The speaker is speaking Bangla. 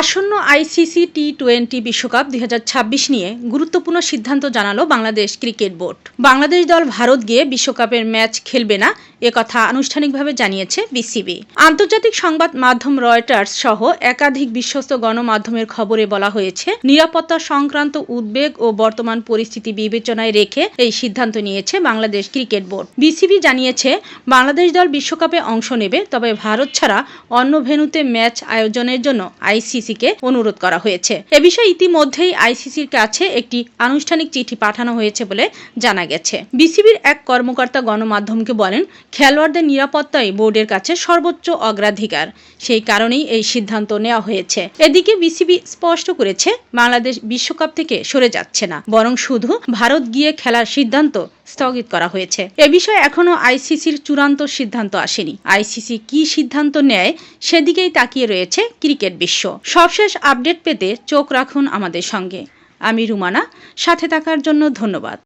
আসন্ন আইসিসি টি-20 বিশ্বকাপ 2026 নিয়ে গুরুত্বপূর্ণ সিদ্ধান্ত জানালো বাংলাদেশ ক্রিকেট বোর্ড। বাংলাদেশ দল ভারত গিয়ে বিশ্বকাপের ম্যাচ খেলবে না, একথা আনুষ্ঠানিকভাবে জানিয়েছে বিসিবি। আন্তর্জাতিক সংবাদ মাধ্যম রয়টার্স সহ একাধিক বিশ্বস্ত গণমাধ্যমের খবরে বলা হয়েছে, নিরাপত্তা সংক্রান্ত উদ্বেগ ও বর্তমান পরিস্থিতি বিবেচনায় রেখে এই সিদ্ধান্ত নিয়েছে বাংলাদেশ ক্রিকেট বোর্ড। বিসিবি জানিয়েছে, বাংলাদেশ দল বিশ্বকাপে অংশ নেবে, তবে ভারত ছাড়া অন্য ভেন্যুতে ম্যাচ আয়োজনের জন্য আইসিসিকে অনুরোধ করা হয়েছে। এ বিষয়ে ইতিমধ্যেই আইসিসির কাছে একটি আনুষ্ঠানিক চিঠি পাঠানো হয়েছে বলে জানা গেছে। বিসিবির এক কর্মকর্তা গণমাধ্যমকে বলেন, খেলোয়াড়দের নিরাপত্তাই বোর্ডের কাছে সর্বোচ্চ অগ্রাধিকার, সেই কারণেই এই সিদ্ধান্ত নেওয়া হয়েছে। এদিকে বিসিবি স্পষ্ট করেছে, বাংলাদেশ বিশ্বকাপ থেকে সরে যাচ্ছে না, বরং শুধু ভারত গিয়ে খেলার সিদ্ধান্ত স্থগিত করা হয়েছে। এ বিষয়ে এখনো আইসিসির চূড়ান্ত সিদ্ধান্ত আসেনি। আইসিসি কি সিদ্ধান্ত নেয় সেদিকেই তাকিয়ে রয়েছে ক্রিকেট বিশ্ব। সবশেষ আপডেট পেতে চোখ রাখুন আমাদের সঙ্গে। আমি রুমানা, সাথে থাকার জন্য ধন্যবাদ।